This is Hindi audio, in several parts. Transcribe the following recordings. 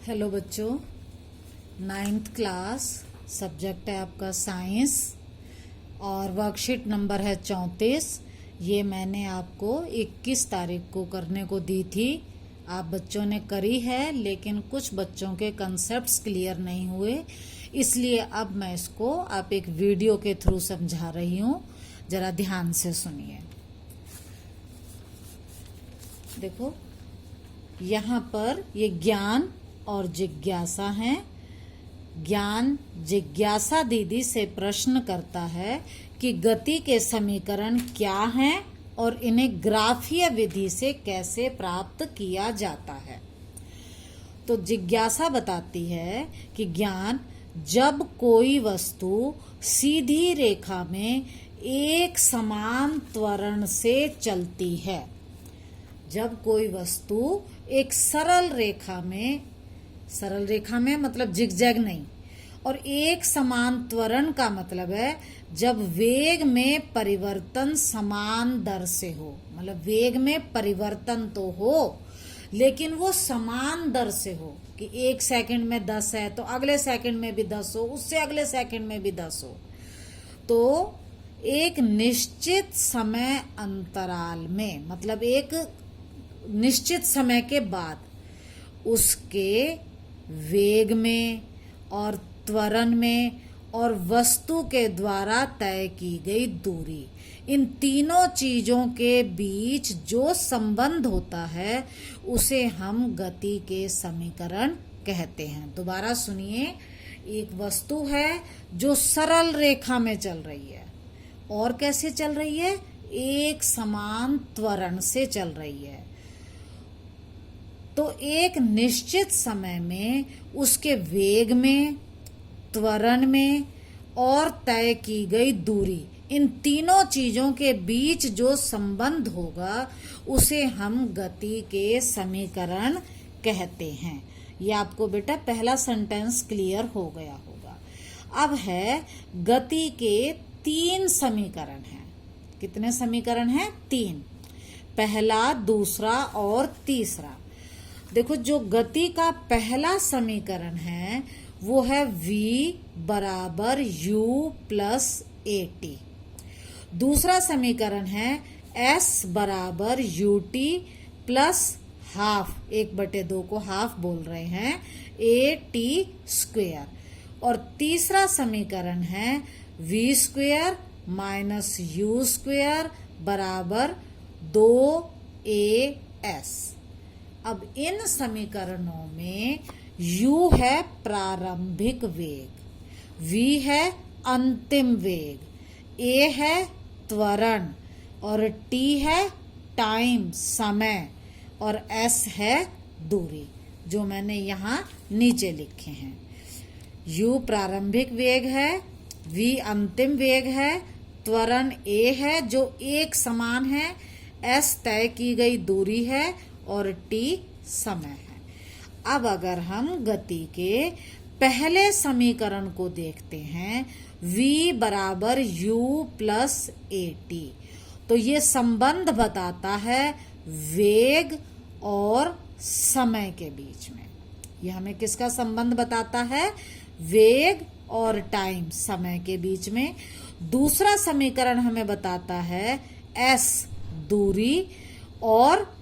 हेलो बच्चों, 9th क्लास, सब्जेक्ट है आपका साइंस और वर्कशीट नंबर है 34। ये मैंने आपको 21 तारीख को करने को दी थी। आप बच्चों ने करी है, लेकिन कुछ बच्चों के कंसेप्ट्स क्लियर नहीं हुए, इसलिए अब मैं इसको आप एक वीडियो के थ्रू समझा रही हूँ। जरा ध्यान से सुनिए। देखो, यहाँ पर ये ज्ञान और जिज्ञासा है। ज्ञान जिज्ञासा दीदी से प्रश्न करता है कि गति के समीकरण क्या हैं और इन्हें ग्राफीय विधि से कैसे प्राप्त किया जाता है। तो जिज्ञासा बताती है कि ज्ञान, जब कोई वस्तु सीधी रेखा में एक समान त्वरण से चलती है, जब कोई वस्तु एक सरल रेखा में मतलब जिगजैग नहीं, और एक समान त्वरण का मतलब है जब वेग में परिवर्तन समान दर से हो। मतलब वेग में परिवर्तन तो हो, लेकिन वो समान दर से हो कि 1 सेकंड में 10 है तो अगले सेकंड में भी 10 हो, उससे अगले सेकंड में भी 10 हो। तो एक निश्चित समय अंतराल में, मतलब एक निश्चित समय के बाद उसके वेग में और त्वरण में और वस्तु के द्वारा तय की गई दूरी, इन तीनों चीजों के बीच जो संबंध होता है उसे हम गति के समीकरण कहते हैं। दोबारा सुनिए, एक वस्तु है जो सरल रेखा में चल रही है, और कैसे चल रही है? एक समान त्वरण से चल रही है। तो एक निश्चित समय में उसके वेग में, त्वरण में और तय की गई दूरी, इन तीनों चीजों के बीच जो संबंध होगा उसे हम गति के समीकरण कहते हैं। ये आपको बेटा पहला सेंटेंस क्लियर हो गया होगा। अब है गति के 3 समीकरण हैं। कितने समीकरण हैं? 3। पहला, दूसरा और तीसरा। देखो, जो गति का पहला समीकरण है वो है v बराबर u प्लस at। दूसरा समीकरण है s बराबर ut प्लस हाफ, 1/2 को हाफ बोल रहे हैं, at स्क्वेयर। और तीसरा समीकरण है v square minus u square बराबर 2as। अब इन समीकरणों में u है प्रारंभिक वेग, v है अंतिम वेग, a है त्वरण और t है टाइम, समय, और s है दूरी, जो मैंने यहाँ नीचे लिखे हैं। u प्रारंभिक वेग है, v अंतिम वेग है, त्वरण a है जो एक समान है, s तय की गई दूरी है और t समय है। अब अगर हम गति के पहले समीकरण को देखते हैं, v बराबर u प्लस at, तो ये संबंध बताता है वेग और समय के बीच में। ये हमें किसका संबंध बताता है? वेग और टाइम, समय के बीच में। दूसरा समीकरण हमें बताता है s दूरी और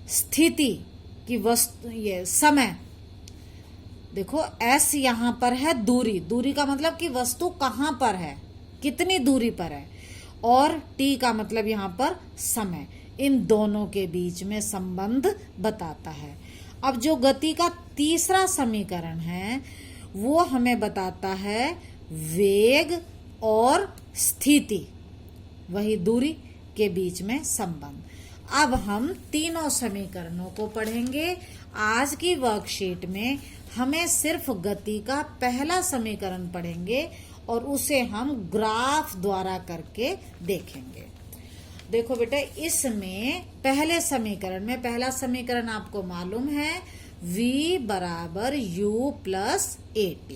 स्थिति की वस्तु, ये समय। देखो, s यहां पर है दूरी, दूरी का मतलब कि वस्तु कहां पर है, कितनी दूरी पर है, और t का मतलब यहां पर समय। इन दोनों के बीच में संबंध बताता है। अब जो गति का तीसरा समीकरण है वो हमें बताता है वेग और स्थिति, वही दूरी के बीच में संबंध। अब हम तीनों समीकरणों को पढ़ेंगे। आज की वर्कशीट में हमें सिर्फ गति का पहला समीकरण पढ़ेंगे और उसे हम ग्राफ द्वारा करके देखेंगे। देखो बेटा, इसमें पहले समीकरण में पहला समीकरण आपको मालूम है v बराबर u प्लस at।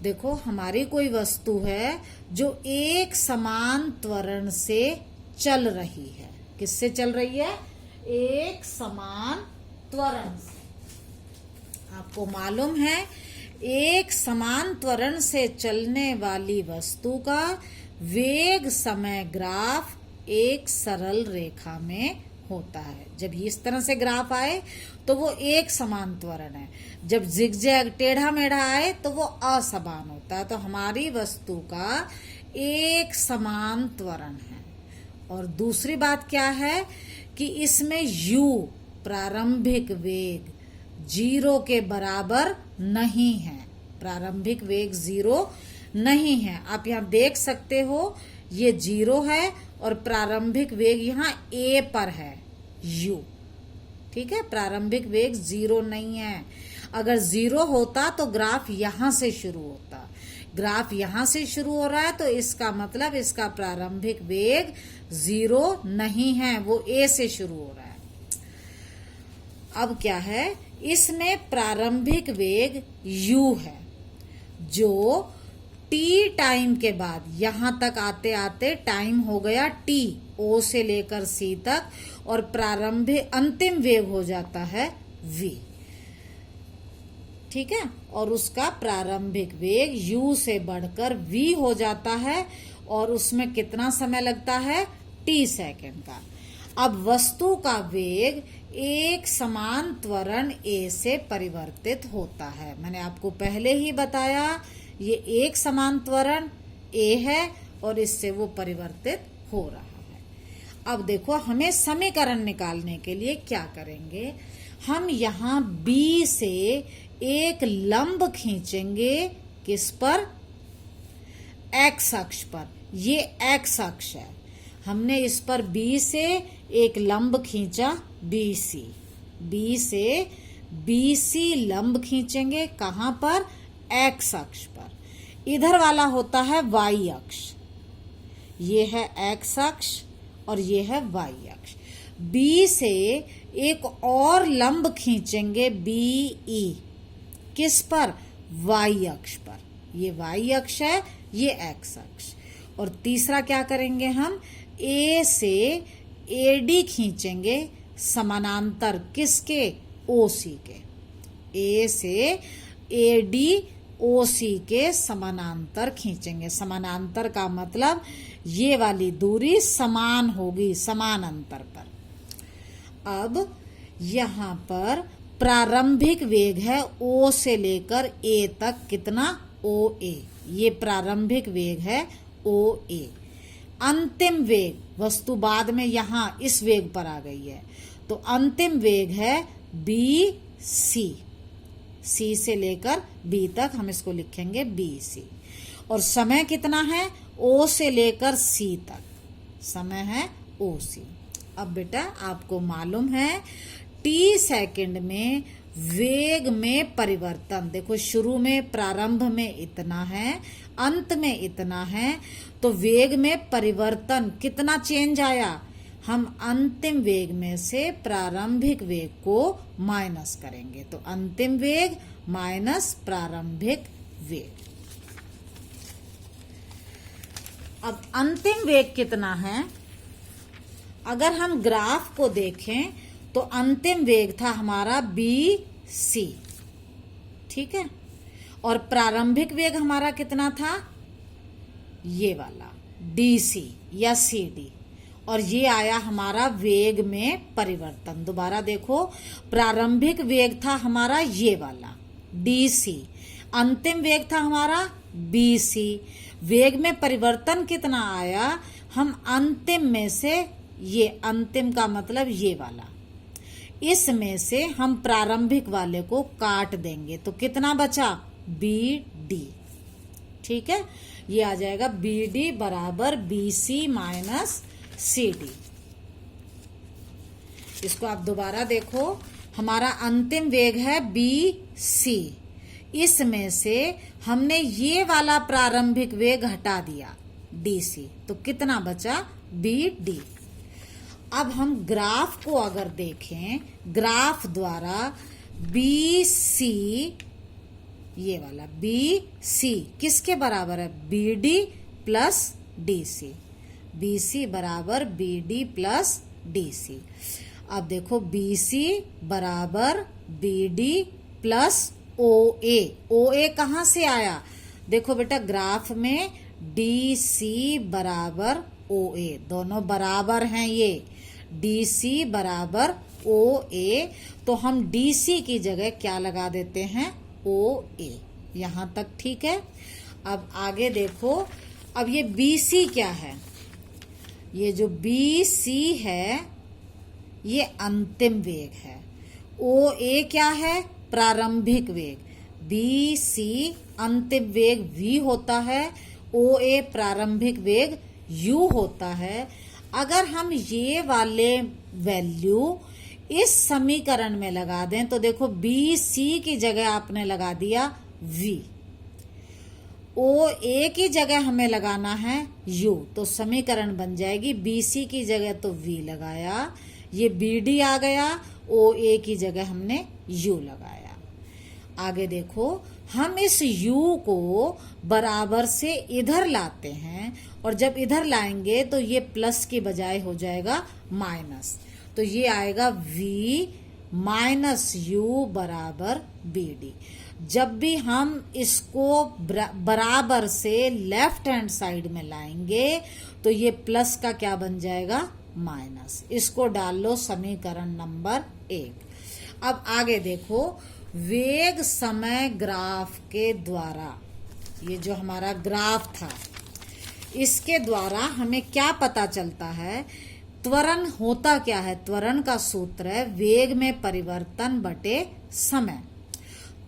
देखो, हमारी कोई वस्तु है जो एक समान त्वरण से चल रही है। किससे चल रही है? एक समान त्वरण से। आपको मालूम है एक समान त्वरण से चलने वाली वस्तु का वेग समय ग्राफ एक सरल रेखा में होता है। जब इस तरह से ग्राफ आए तो वो एक समान त्वरण है, जब जिगजैग टेढ़ा मेढ़ा आए तो वो असमान होता है। तो हमारी वस्तु का एक समान त्वरण है। और दूसरी बात क्या है कि इसमें u प्रारंभिक वेग 0 के बराबर नहीं है। प्रारंभिक वेग 0 नहीं है। आप यहाँ देख सकते हो ये 0 है और प्रारंभिक वेग यहाँ a पर है u। ठीक है, प्रारंभिक वेग 0 नहीं है। अगर 0 होता तो ग्राफ यहां से शुरू होता। ग्राफ यहां से शुरू हो रहा है तो इसका मतलब इसका प्रारंभिक वेग 0 नहीं है, वो a से शुरू हो रहा है। अब क्या है, इसमें प्रारंभिक वेग u है जो t टाइम के बाद यहां तक आते आते टाइम हो गया t, o से लेकर c तक, और प्रारंभिक अंतिम वेग हो जाता है v। ठीक है, और उसका प्रारंभिक वेग u से बढ़कर v हो जाता है और उसमें कितना समय लगता है, t सेकंड का। अब वस्तु का वेग एक समान त्वरण a से परिवर्तित होता है। मैंने आपको पहले ही बताया ये एक समान त्वरण a है और इससे वो परिवर्तित हो रहा है। अब देखो हमें समीकरण निकालने के लिए क्या करेंगे, हम यहाँ B से एक लंब खींचेंगे। किस पर, x अक्ष पर। ये x अक्ष है, हमने इस पर B से एक लंब खींचा BC। B से BC लंब खींचेंगे कहाँ पर, x अक्ष पर। इधर वाला होता है y अक्ष, ये है x अक्ष और ये है y अक्ष। B से एक और लंब खींचेंगे BE, किस पर, y अक्ष पर। ये y अक्ष है, ये x अक्ष। और तीसरा क्या करेंगे, हम A से AD खींचेंगे समानांतर, किसके, OC के। A से AD OC के समानांतर खींचेंगे। समानांतर का मतलब ये वाली दूरी समान होगी, समान अंतर पर। अब यहाँ पर प्रारंभिक वेग है O से लेकर A तक, कितना, OA। ये प्रारंभिक वेग है OA। अंतिम वेग, वस्तु बाद में यहाँ इस वेग पर आ गई है, तो अंतिम वेग है BC। C से लेकर B तक हम इसको लिखेंगे BC। और समय कितना है, O से लेकर C तक समय है OC। अब बेटा आपको मालूम है t सेकंड में वेग में परिवर्तन, देखो शुरू में प्रारंभ में इतना है, अंत में इतना है, तो वेग में परिवर्तन कितना चेंज आया, हम अंतिम वेग में से प्रारंभिक वेग को माइनस करेंगे। तो अंतिम वेग माइनस प्रारंभिक वेग। अब अंतिम वेग कितना है, अगर हम ग्राफ को देखें तो अंतिम वेग था हमारा BC, ठीक है, और प्रारंभिक वेग हमारा कितना था, ये वाला DC या CD, और ये आया हमारा वेग में परिवर्तन। दोबारा देखो, प्रारंभिक वेग था हमारा ये वाला DC, अंतिम वेग था हमारा BC। वेग में परिवर्तन कितना आया, हम अंतिम में से, ये अंतिम का मतलब ये वाला, इसमें से हम प्रारंभिक वाले को काट देंगे तो कितना बचा, BD। ठीक है, ये आ जाएगा BD बराबर BC माइनस CD। इसको आप दोबारा देखो, हमारा अंतिम वेग है BC, इसमें से हमने ये वाला प्रारंभिक वेग हटा दिया DC, तो कितना बचा, BD। अब हम ग्राफ को अगर देखें, ग्राफ द्वारा BC, ये वाला BC किसके बराबर है, BD प्लस DC। BC बराबर BD प्लस DC। अब देखो BC बराबर BD प्लस OA। OA कहाँ से आया? देखो बेटा ग्राफ में DC बराबर OA, दोनों बराबर हैं ये, DC बराबर OA, तो हम DC की जगह क्या लगा देते हैं? OA। यहां तक ठीक है। अब आगे देखो, अब ये BC क्या है? ये जो BC है ये अंतिम वेग है। OA क्या है? प्रारंभिक वेग। BC अंतिम वेग V होता है, OA प्रारंभिक वेग U होता है। अगर हम ये वाले वैल्यू इस समीकरण में लगा दें तो देखो BC की जगह आपने लगा दिया V, OA की जगह हमें लगाना है U, तो समीकरण बन जाएगी BC की जगह तो V लगाया, ये BD आ गया, OA की जगह हमने U लगाया। आगे देखो, हम इस U को बराबर से इधर लाते हैं और जब इधर लाएंगे तो ये प्लस की बजाय हो जाएगा माइनस, तो ये आएगा V माइनस U बराबर BD। जब भी हम इसको बराबर से लेफ्ट हैंड साइड में लाएंगे तो ये प्लस का क्या बन जाएगा? माइनस। इसको डाल लो समीकरण नंबर 1। अब आगे देखो, वेग समय ग्राफ के द्वारा, ये जो हमारा ग्राफ था इसके द्वारा हमें क्या पता चलता है? त्वरण होता क्या है? त्वरण का सूत्र है वेग में परिवर्तन बटे समय।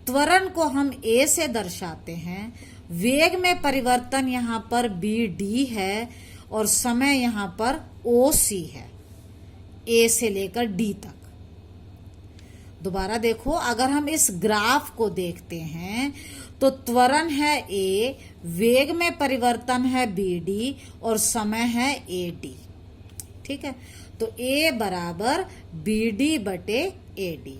त्वरण को हम A से दर्शाते हैं, वेग में परिवर्तन यहाँ पर BD है और समय यहाँ पर OC है, A से लेकर D तक। दोबारा देखो, अगर हम इस ग्राफ को देखते हैं तो त्वरण है A, वेग में परिवर्तन है BD और समय है AD। ठीक है, तो A बराबर BD बटे AD,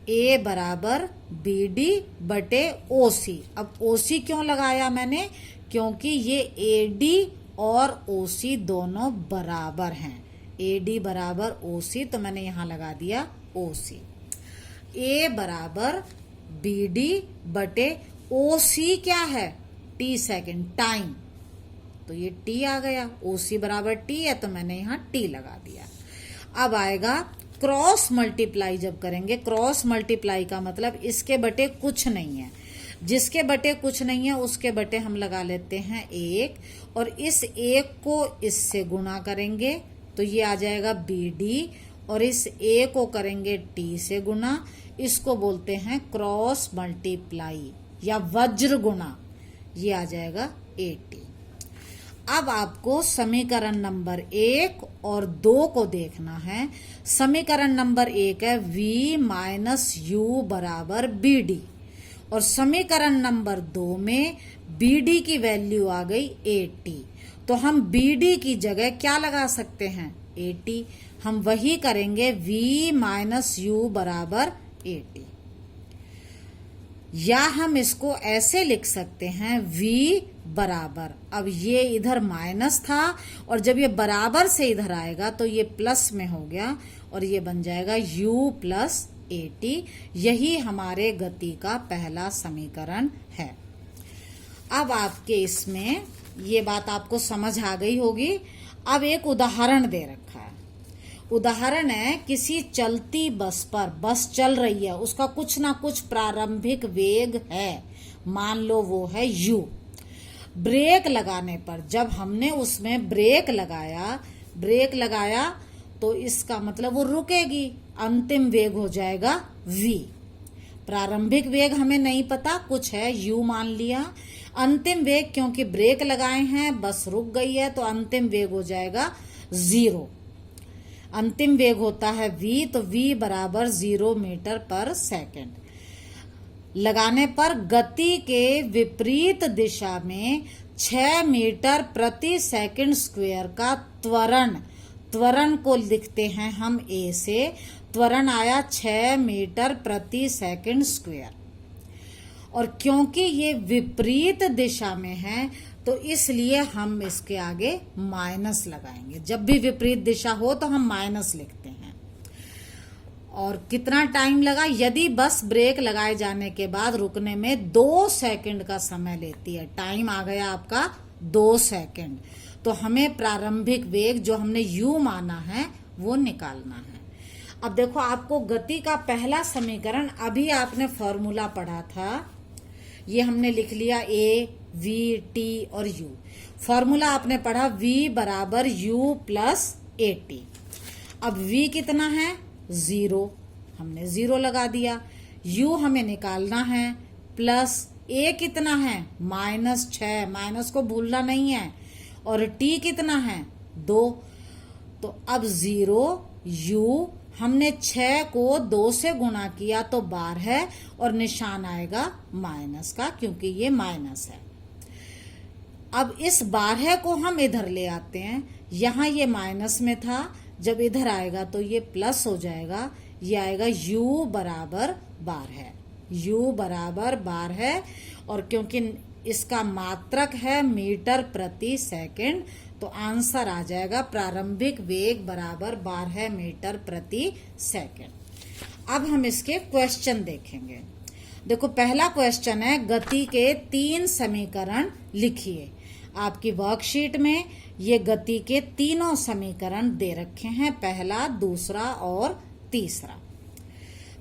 A बराबर BD बटे OC। अब OC क्यों लगाया मैंने? क्योंकि ये AD और OC दोनों बराबर हैं, AD बराबर OC, तो मैंने यहां लगा दिया OC। A बराबर BD बटे OC क्या है? T सेकेंड, टाइम, तो ये T आ गया, OC बराबर T है तो मैंने यहाँ T लगा दिया। अब आएगा क्रॉस मल्टीप्लाई जब करेंगे, क्रॉस मल्टीप्लाई का मतलब इसके बटे कुछ नहीं है, जिसके बटे कुछ नहीं है उसके बटे हम लगा लेते हैं 1 और इस 1 को इससे गुणा करेंगे तो ये आ जाएगा BD और इस A को करेंगे T से गुणा, इसको बोलते हैं क्रॉस मल्टीप्लाई या वज्र गुणा, ये आ जाएगा 80। अब आपको समीकरण नंबर 1 और 2 को देखना है। समीकरण नंबर 1 है V माइनस U बराबर BD और समीकरण नंबर 2 में BD की वैल्यू आ गई 80, तो हम BD की जगह क्या लगा सकते हैं? 80। हम वही करेंगे, V माइनस U बराबर 80, या हम इसको ऐसे लिख सकते हैं V बराबर, अब ये इधर माइनस था और जब ये बराबर से इधर आएगा तो ये प्लस में हो गया और ये बन जाएगा U प्लस 80। यही हमारे गति का पहला समीकरण है। अब आपके इसमें ये बात आपको समझ आ गई होगी। अब एक उदाहरण दे रखा है। उदाहरण है, किसी चलती बस पर, बस चल रही है, उसका कुछ ना कुछ प्रारंभिक वेग है, मान लो वो है U। ब्रेक लगाने पर, जब हमने उसमें ब्रेक लगाया तो इसका मतलब वो रुकेगी, अंतिम वेग हो जाएगा V। प्रारंभिक वेग हमें नहीं पता, कुछ है U मान लिया। अंतिम वेग, क्योंकि ब्रेक लगाए हैं बस रुक गई है तो अंतिम वेग हो जाएगा 0। अंतिम वेग होता है V, तो V बराबर 0 मीटर पर सेकंड। लगाने पर गति के विपरीत दिशा में 6 मीटर प्रति सेकंड स्क्वायर का त्वरण को लिखते हैं हम A से। त्वरण आया 6 मीटर प्रति सेकंड स्क्वायर, और क्योंकि ये विपरीत दिशा में है तो इसलिए हम इसके आगे माइनस लगाएंगे। जब भी विपरीत दिशा हो तो हम माइनस लिखते हैं। और कितना टाइम लगा, यदि बस ब्रेक लगाए जाने के बाद रुकने में 2 सेकंड का समय लेती है, टाइम आ गया आपका 2 सेकंड, तो हमें प्रारंभिक वेग जो हमने u माना है वो निकालना है। अब देखो, आपको गति का पहला समीकरण अभी आपने फॉर्मूला पढ़ा था, ये हमने लिख लिया a, v, t और u। फॉर्मूला आपने पढ़ा v बराबर u प्लस at। अब v कितना है 0, हमने 0 लगा दिया। u हमें निकालना है, प्लस a कितना है -6, माइनस को भूलना नहीं है, और t कितना है 2। तो अब 0 u, हमने 6 को 2 से गुणा किया तो 12 है, और निशान आएगा माइनस का, क्योंकि ये माइनस है। अब इस 12 को हम इधर ले आते हैं, यहां ये माइनस में था, जब इधर आएगा तो ये प्लस हो जाएगा, ये आएगा u बराबर 12, u बराबर 12, और क्योंकि इसका मात्रक है मीटर प्रति सेकंड, तो आंसर आ जाएगा प्रारंभिक वेग बराबर 12 मीटर प्रति सेकंड। अब हम इसके क्वेश्चन देखेंगे। देखो, पहला क्वेश्चन है गति के 3 समीकरण लिखिए। आपकी वर्कशीट में ये गति के तीनों समीकरण दे रखे हैं, पहला, दूसरा और तीसरा।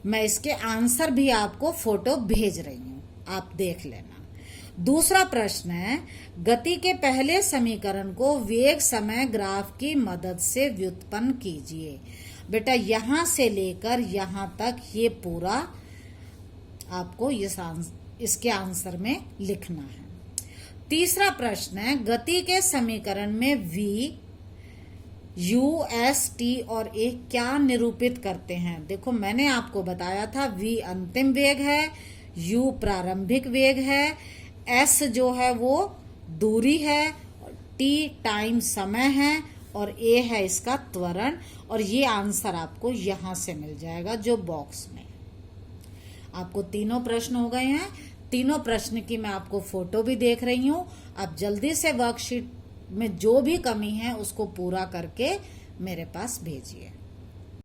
मैं इसके आंसर भी आपको फोटो भेज रही हूं, आप देख लेना। दूसरा प्रश्न है, गति के पहले समीकरण को वेग समय ग्राफ की मदद से व्युत्पन्न कीजिए। बेटा, यहां से लेकर यहां तक ये पूरा आपको इसके आंसर में लिखना है। तीसरा प्रश्न है, गति के समीकरण में v, u, s, t और a क्या निरूपित करते हैं। देखो, मैंने आपको बताया था v अंतिम वेग है, u प्रारंभिक वेग है, s जो है वो दूरी है, t टाइम समय है, और a है इसका त्वरण। और ये आंसर आपको यहां से मिल जाएगा जो बॉक्स में। आपको तीनों प्रश्न हो गए हैं। तीनों प्रश्न की मैं आपको फोटो भी देख रही हूं। आप जल्दी से वर्कशीट में जो भी कमी है उसको पूरा करके मेरे पास भेजिए।